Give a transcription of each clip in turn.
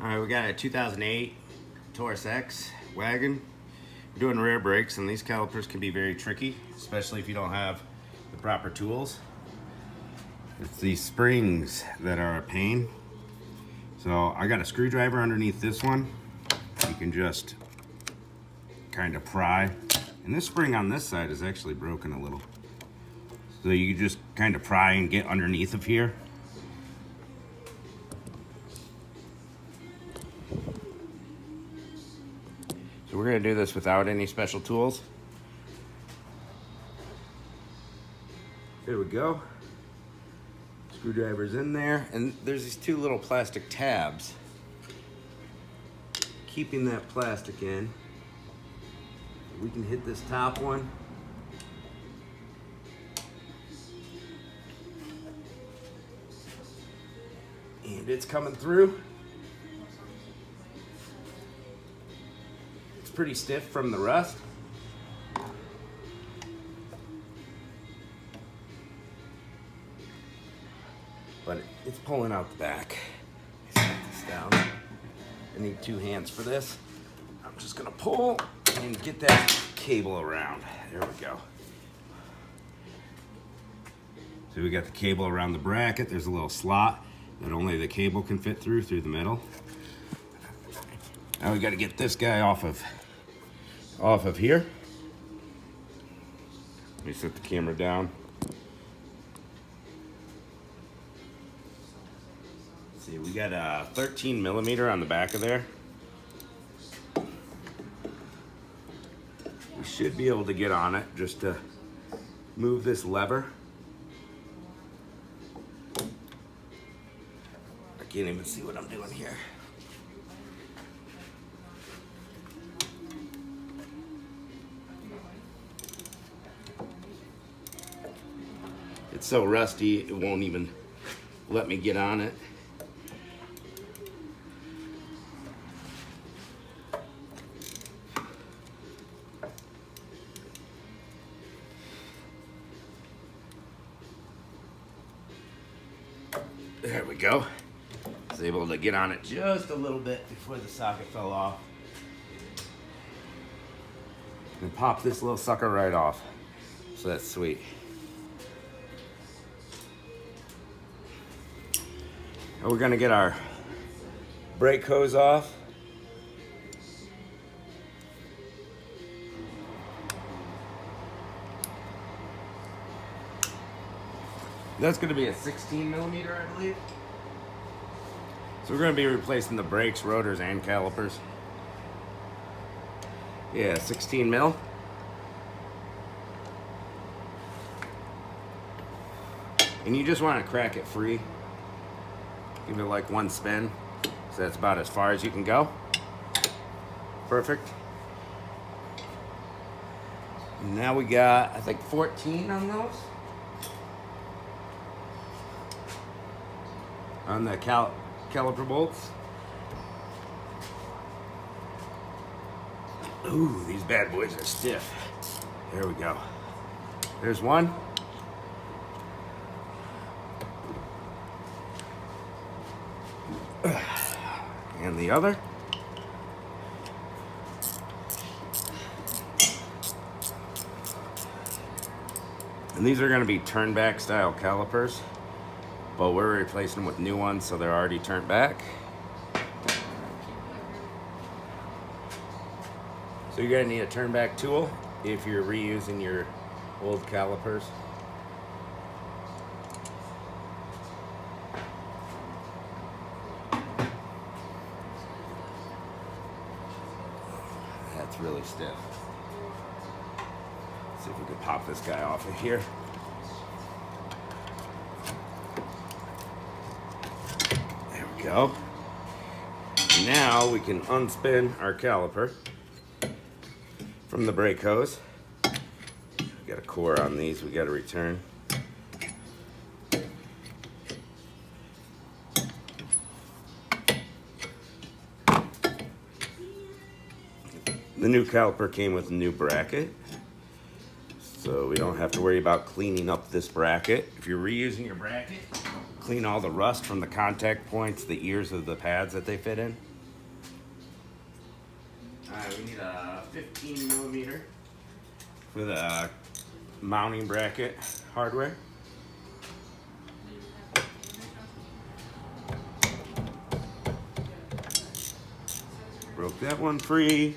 All right, we got a 2008 Taurus X wagon. We're doing rear brakes, and these calipers can be very tricky, especially if you don't have the proper tools. It's these springs that are a pain. So I got a screwdriver underneath this one. You can just kind of pry. And this spring on this side is actually broken a little. So you can just kind of pry and get underneath of here. So we're going to do this without any special tools. There we go. Screwdriver's in there, and there's these two little plastic tabs keeping that plastic in. We can hit this top one. And it's coming through. It's pretty stiff from the rust. But it's pulling out the back. Set this down. I need two hands for this. I'm just gonna pull and get that cable around. There we go. So we got the cable around the bracket. There's a little slot that only the cable can fit through the middle. Now we got to get this guy off of here. Let me set the camera down. Let's see, we got a 13 millimeter on the back of there. We should be able to get on it just to move this lever. I can't even see what I'm doing here. It's so rusty, it won't even let me get on it. There we go. I was able to get on it just a little bit before the socket fell off. And pop this little sucker right off. So that's sweet. Now we're gonna get our brake hose off. That's gonna be a 16 millimeter, I believe. So we're gonna be replacing the brakes, rotors, and calipers. Yeah, 16 mil. And you just wanna crack it free. Give it like one spin. So that's about as far as you can go. Perfect. And now we got, I think, 14 on those. On the caliper bolts. Ooh, these bad boys are stiff. There we go. There's one. And the other. And these are going to be turn back style calipers, but we're replacing them with new ones, so they're already turned back. So you're going to need a turn back tool if you're reusing your old calipers. That's really stiff. Let's see if we can pop this guy off of here. There we go. Now we can unspin our caliper from the brake hose. We got a core on these we got to return. The new caliper came with a new bracket, so we don't have to worry about cleaning up this bracket. If you're reusing your bracket, clean all the rust from the contact points, the ears of the pads that they fit in. Alright, we need a 15 millimeter for the mounting bracket hardware. Broke that one free.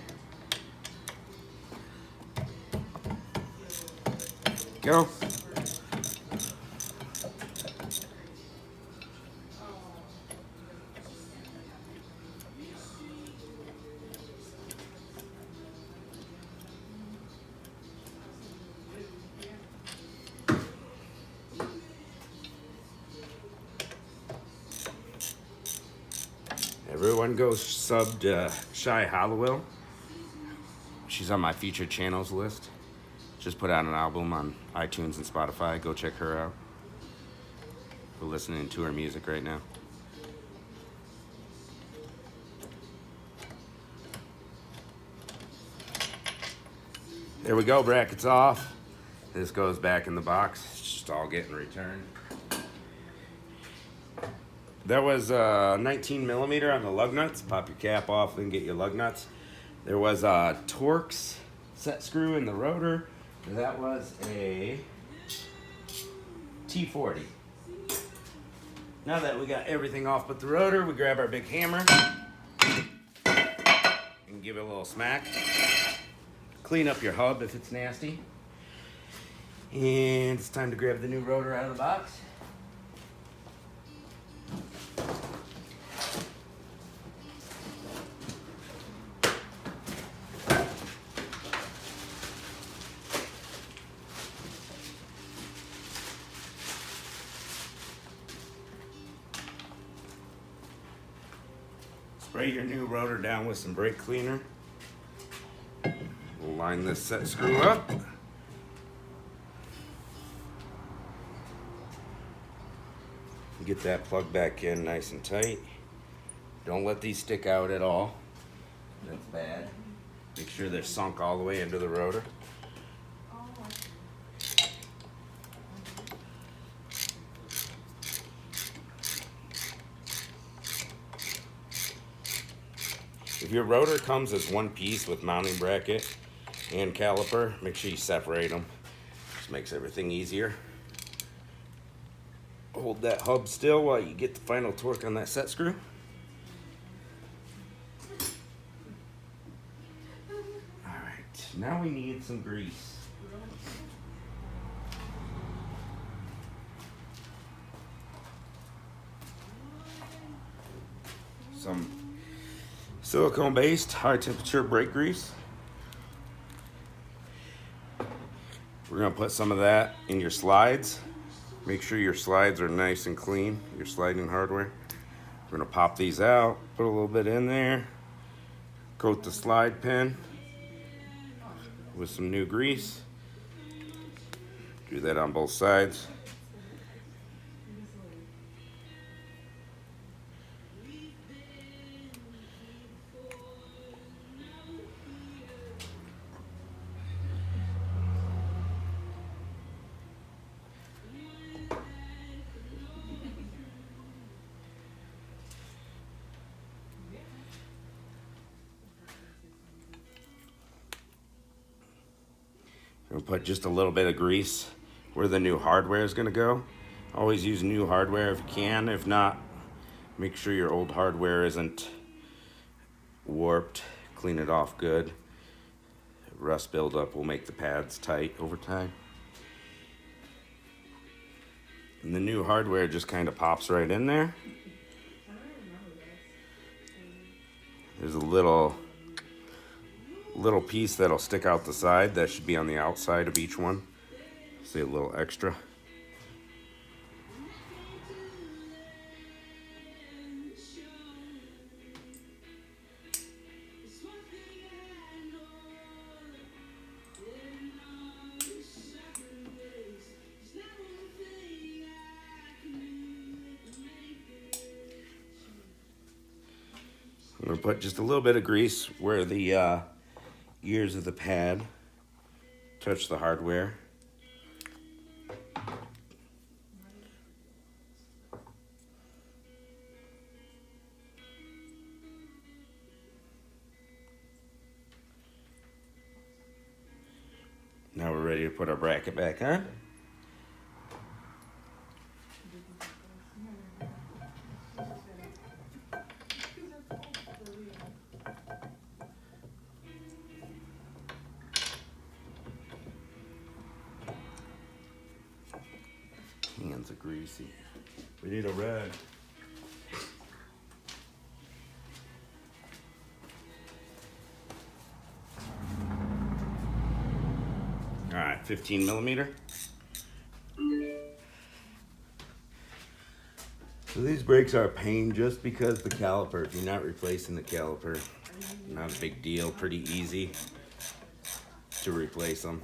Go. Everyone go sub to Shy Hollowell. She's on my featured channels list. Just put out an album on iTunes and Spotify. Go check her out. We're listening to her music right now. There we go, brackets off. This goes back in the box. It's just all getting returned. There was a 19 millimeter on the lug nuts. Pop your cap off and get your lug nuts. There was a Torx set screw in the rotor. That was a T40. Now that we got everything off but the rotor, we grab our big hammer and give it a little smack. Clean up your hub if it's nasty. And it's time to grab the new rotor out of the box. Spray your new rotor down with some brake cleaner. We'll line this set screw up. Get that plug back in nice and tight. Don't let these stick out at all. That's bad. Make sure they're sunk all the way into the rotor. If your rotor comes as one piece with mounting bracket and caliper, make sure you separate them. Just makes everything easier. Hold that hub still while you get the final torque on that set screw. Alright, now we need some grease. Some silicone based high temperature brake grease. We're going to put some of that in your slides. Make sure your slides are nice and clean, your sliding hardware. We're going to pop these out, put a little bit in there, coat the slide pin with some new grease. Do that on both sides. We'll put just a little bit of grease where the new hardware is going to go. Always use new hardware if you can. If not, make sure your old hardware isn't warped. Clean it off good. Rust buildup will make the pads tight over time. And the new hardware just kind of pops right in there. There's a little piece that'll stick out the side. That should be on the outside of each one. See, a little extra. I'm going to put just a little bit of grease where the ears of the pad touch the hardware. to put our bracket back on. Hands are greasy. We need a red. All right, 15 millimeter. So these brakes are a pain just because the caliper, if you're not replacing the caliper, not a big deal, pretty easy to replace them.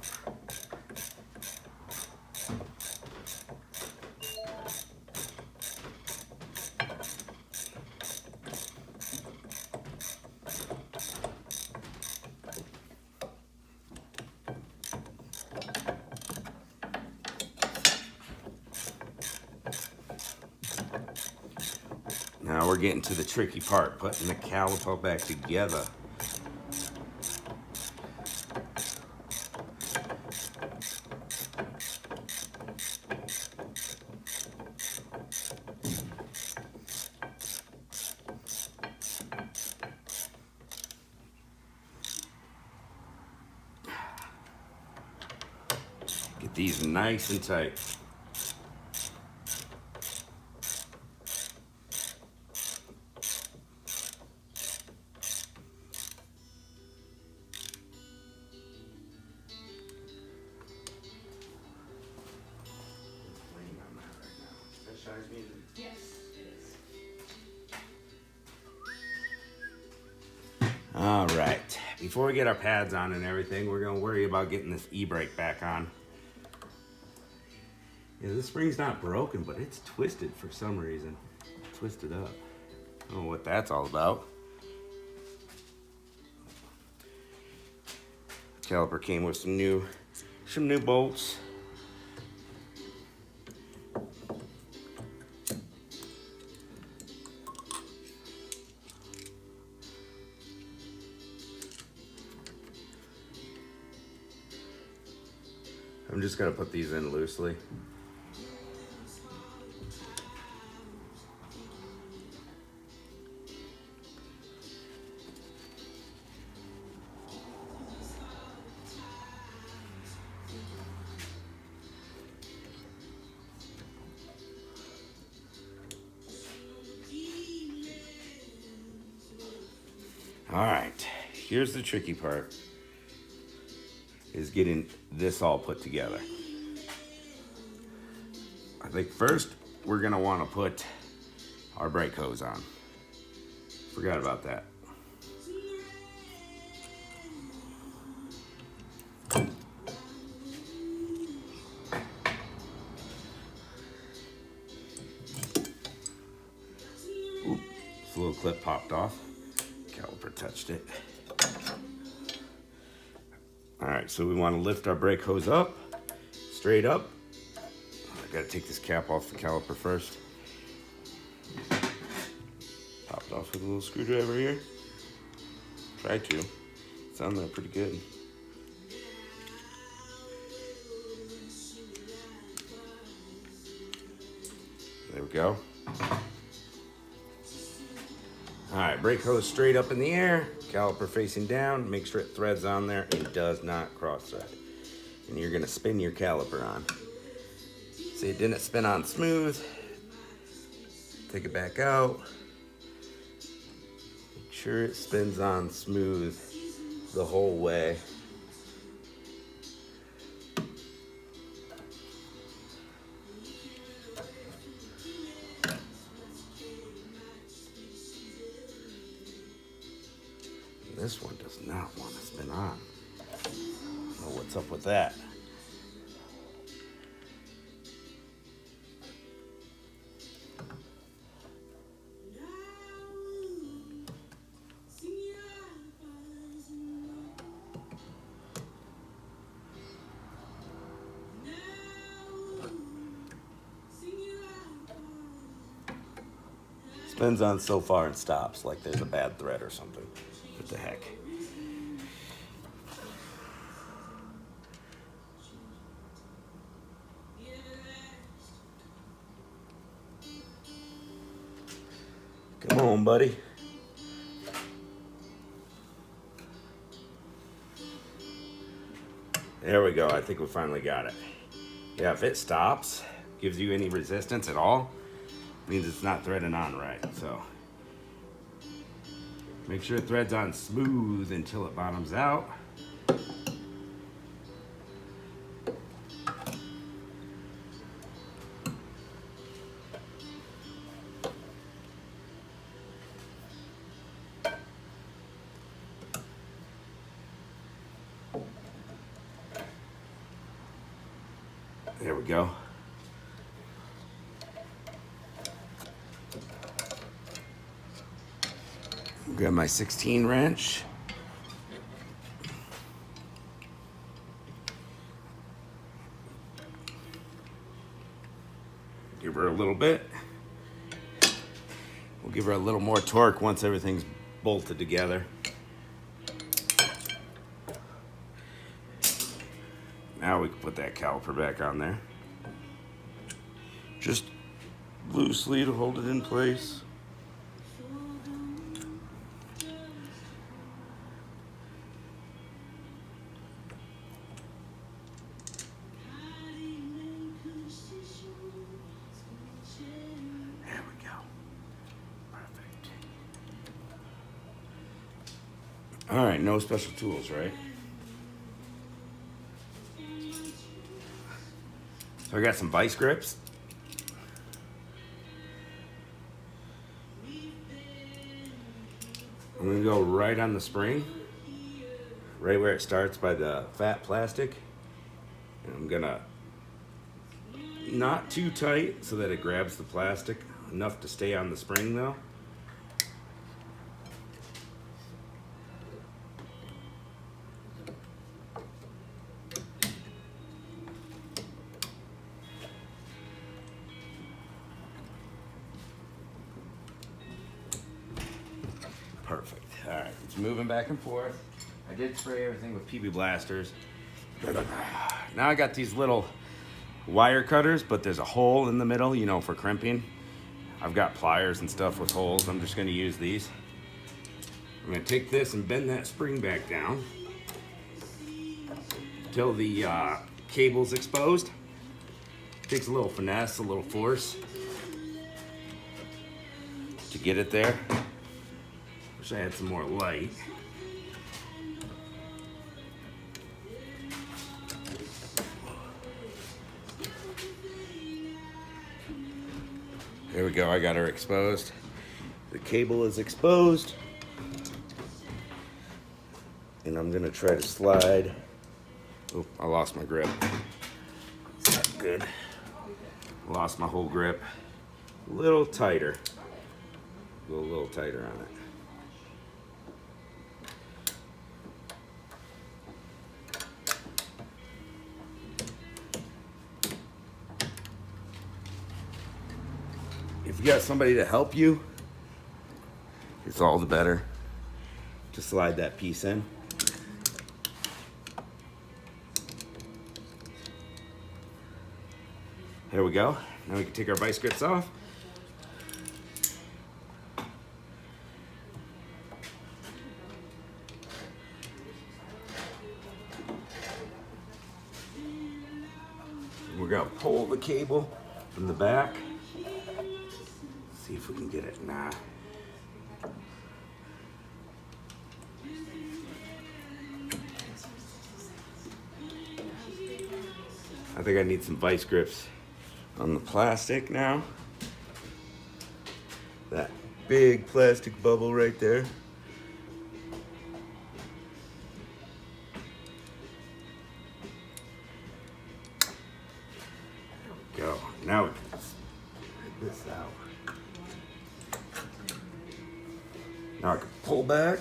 Now we're getting to the tricky part, putting the caliper back together. Get these nice and tight. Yes, it is. All right, before we get our pads on and everything, we're gonna worry about getting this e-brake back on. Yeah, this spring's not broken, but it's twisted for some reason. Twisted up. I don't know what that's all about. Caliper came with some new bolts. I'm just gonna put these in loosely. All right, here's the tricky part, is getting this all put together. I think first we're gonna wanna put our brake hose on. Forgot about that. Oop, this little clip popped off. Caliper touched it. All right, so we want to lift our brake hose up, straight up. I gotta take this cap off the caliper first. Popped off with a little screwdriver here. Try to. It's on there pretty good. There we go. All right, brake hose straight up in the air, caliper facing down, make sure it threads on there and does not cross thread. And you're gonna spin your caliper on. See, it didn't spin on smooth. Take it back out. Make sure it spins on smooth the whole way. This one does not want to spin on. I don't know what's up with that. Spins on so far and stops like there's a bad thread or something. What the heck? Come on, buddy. There we go. I think we finally got it. Yeah, if it stops, gives you any resistance at all, means it's not threading on right. So make sure it threads on smooth until it bottoms out. There we go. Grab my 16 wrench. Give her a little bit. We'll give her a little more torque once everything's bolted together. Now we can put that caliper back on there. Just loosely to hold it in place. There we go. Perfect. All right, no special tools, right? So I got some vice grips. I'm gonna go right on the spring, right where it starts by the fat plastic. And I'm gonna, not too tight so that it grabs the plastic, enough to stay on the spring though. Perfect. All right, it's moving back and forth. I did spray everything with PB blasters. Now I got these little wire cutters, but there's a hole in the middle, you know, for crimping. I've got pliers and stuff with holes. I'm just gonna use these. I'm gonna take this and bend that spring back down until the cable's exposed. Takes a little finesse, a little force to get it there. Wish I had some more light. There we go, I got her exposed. The cable is exposed. And I'm gonna try to slide. Oh, I lost my grip. That's not good. Lost my whole grip. A little tighter. Go a little tighter on it. If you got somebody to help you, it's all the better to slide that piece in. There we go. Now we can take our vice grips off. We're gonna pull the cable from the back. See if we can get it. Nah. I think I need some vice grips on the plastic now. That big plastic bubble right there. There we go. Now we can take this out. Now I can pull back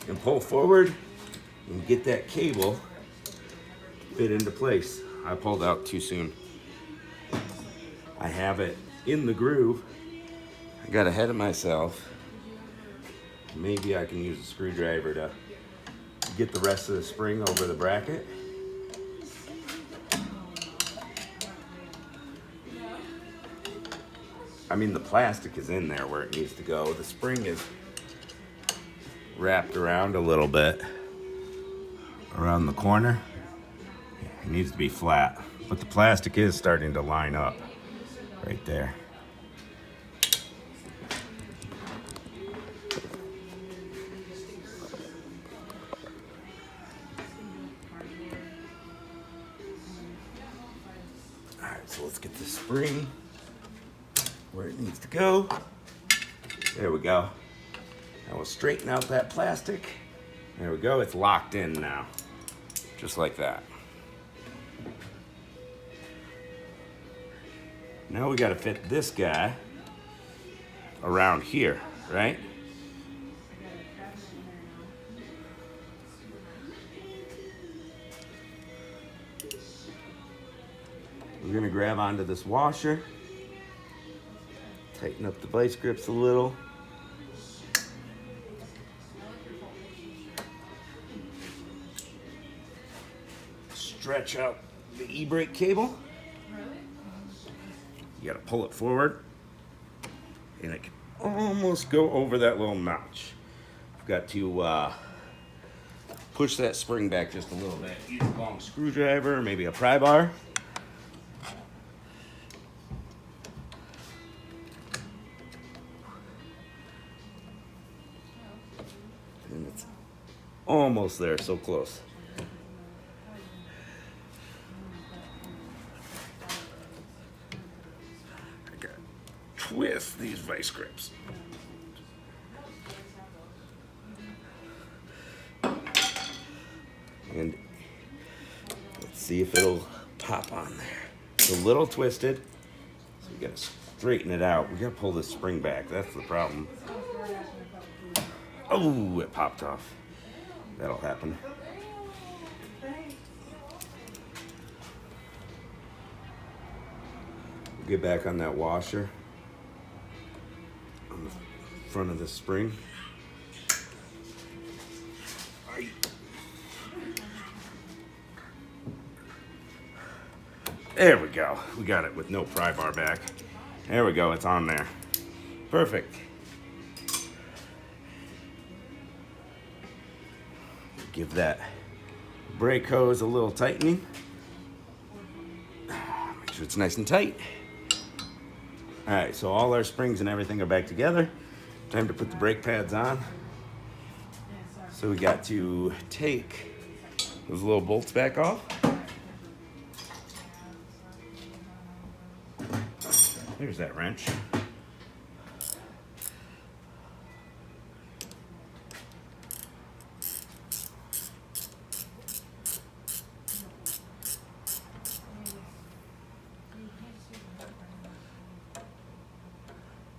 and pull forward and get that cable fit into place. I pulled out too soon. I have it in the groove. I got ahead of myself. Maybe I can use a screwdriver to get the rest of the spring over the bracket. I mean, the plastic is in there where it needs to go. The spring is wrapped around a little bit around the corner. It needs to be flat, but the plastic is starting to line up right there. All right, so let's get the spring where it needs to go. There we go. Now we'll straighten out that plastic. There we go, it's locked in now. Just like that. Now we gotta fit this guy around here, right? We're gonna grab onto this washer, tighten up the vice grips a little. Stretch out the e-brake cable. You gotta pull it forward, and it can almost go over that little notch. I've got to push that spring back just a little bit. Use a long screwdriver, maybe a pry bar. And it's almost there, so close. Twist these vice grips. And let's see if it'll pop on there. It's a little twisted, so we gotta straighten it out. We gotta pull this spring back. That's the problem. Oh, it popped off. That'll happen. We'll get back on that washer on the front of the spring. There we go. We got it with no pry bar back. There we go. It's on there. Perfect. Give that brake hose a little tightening. Make sure it's nice and tight. All right, so all our springs and everything are back together. Time to put the brake pads on. So we got to take those little bolts back off. There's that wrench.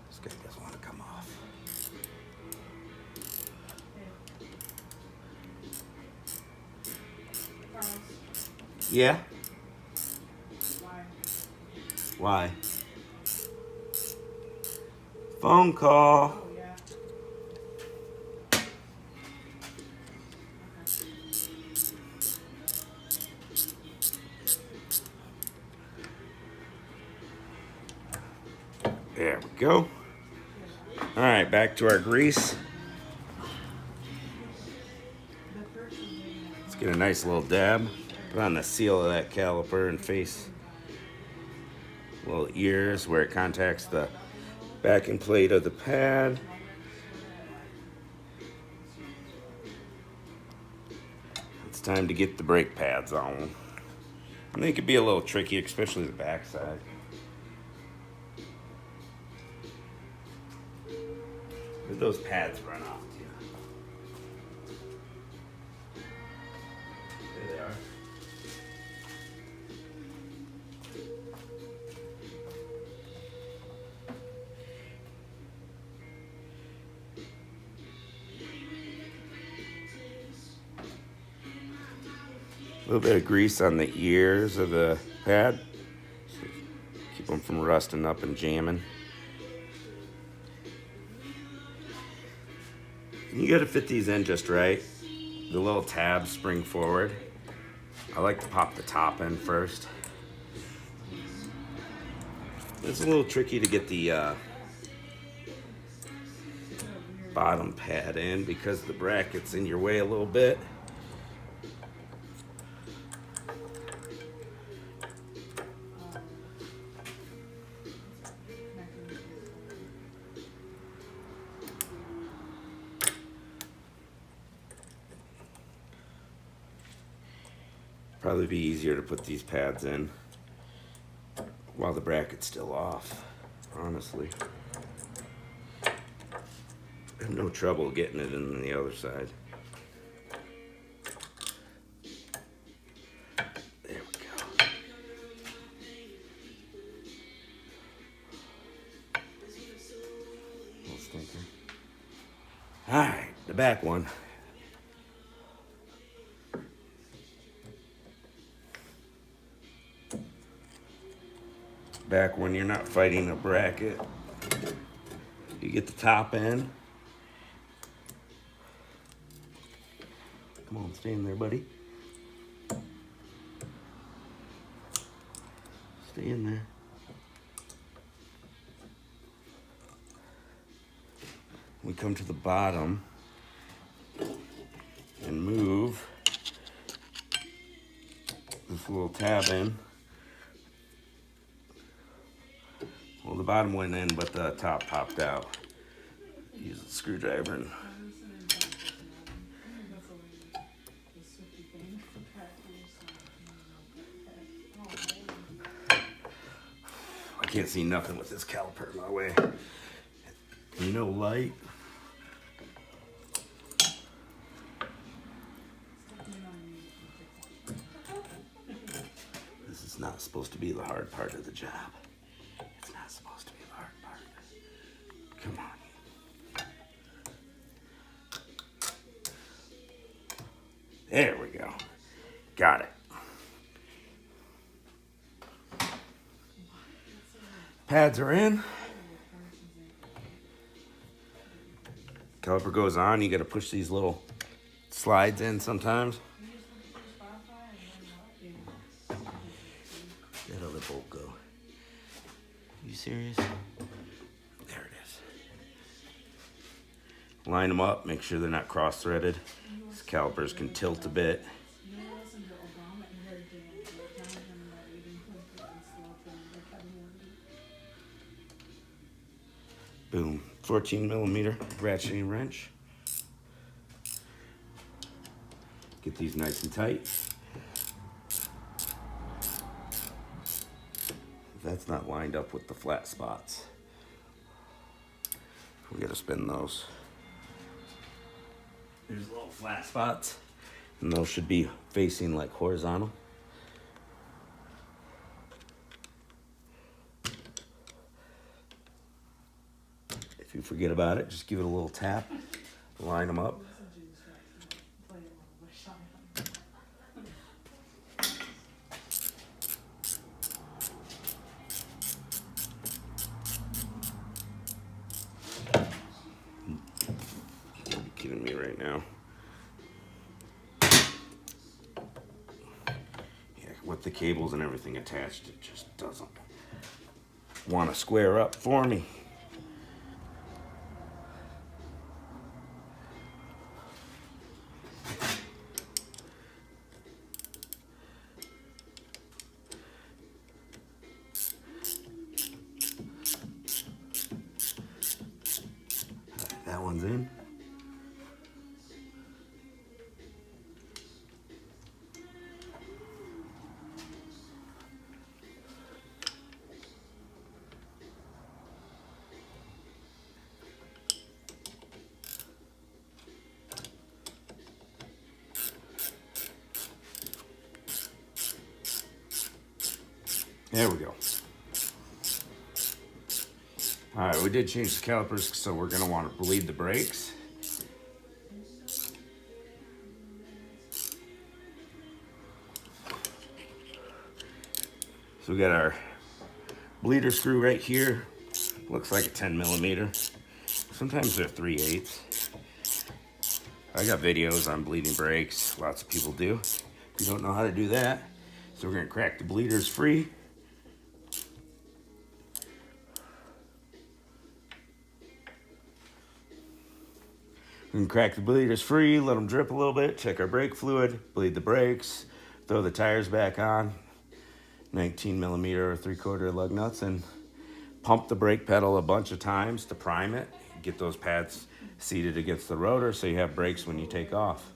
This guy doesn't want to come off. Yeah? Why? Phone call. There we go. All right, back to our grease. Let's get a nice little dab. Put on the seal of that caliper and face little ears where it contacts the backing plate of the pad. It's time to get the brake pads on. And they could be a little tricky, especially the back side. Where'd those pads run off to? There they are. A little bit of grease on the ears of the pad. Keep them from rusting up and jamming. You gotta fit these in just right. The little tabs spring forward. I like to pop the top in first. It's a little tricky to get the bottom pad in because the bracket's in your way a little bit. Probably be easier to put these pads in while the bracket's still off, honestly. I have no trouble getting it in the other side. There we go. Little stinker. All right, the back one. Back when you're not fighting a bracket, you get the top end. Come on, stay in there, buddy. Stay in there. We come to the bottom and move this little tab in. Well, the bottom went in, but the top popped out. Use a screwdriver and I can't see nothing with this caliper in my way. No light. This is not supposed to be the hard part of the job. It's not supposed to be the hard part. Come on. There we go. Got it. Pads are in. Caliper goes on. You got to push these little slides in sometimes. That other bolt go. You serious? There it is. Line them up. Make sure they're not cross-threaded. These calipers can tilt a bit. Boom. 14mm ratcheting wrench. Get these nice and tight. That's not lined up with the flat spots. We gotta spin those. There's little flat spots, and those should be facing like horizontal. If you forget about it, just give it a little tap, line them up. You're kidding me right now. Yeah, with the cables and everything attached, it just doesn't want to square up for me. That one's in. There we go. All right, we did change the calipers, so we're gonna want to bleed the brakes. So we got our bleeder screw right here. Looks like a 10mm. Sometimes they're 3/8. I got videos on bleeding brakes. Lots of people do. If you don't know how to do that, so we're gonna crack the bleeders free. And crack the bleeders free, let them drip a little bit, check our brake fluid, bleed the brakes, throw the tires back on, 19 millimeter or 3/4 lug nuts, and pump the brake pedal a bunch of times to prime it. Get those pads seated against the rotor so you have brakes when you take off.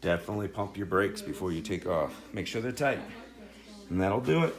Definitely pump your brakes before you take off. Make sure they're tight. And that'll do it.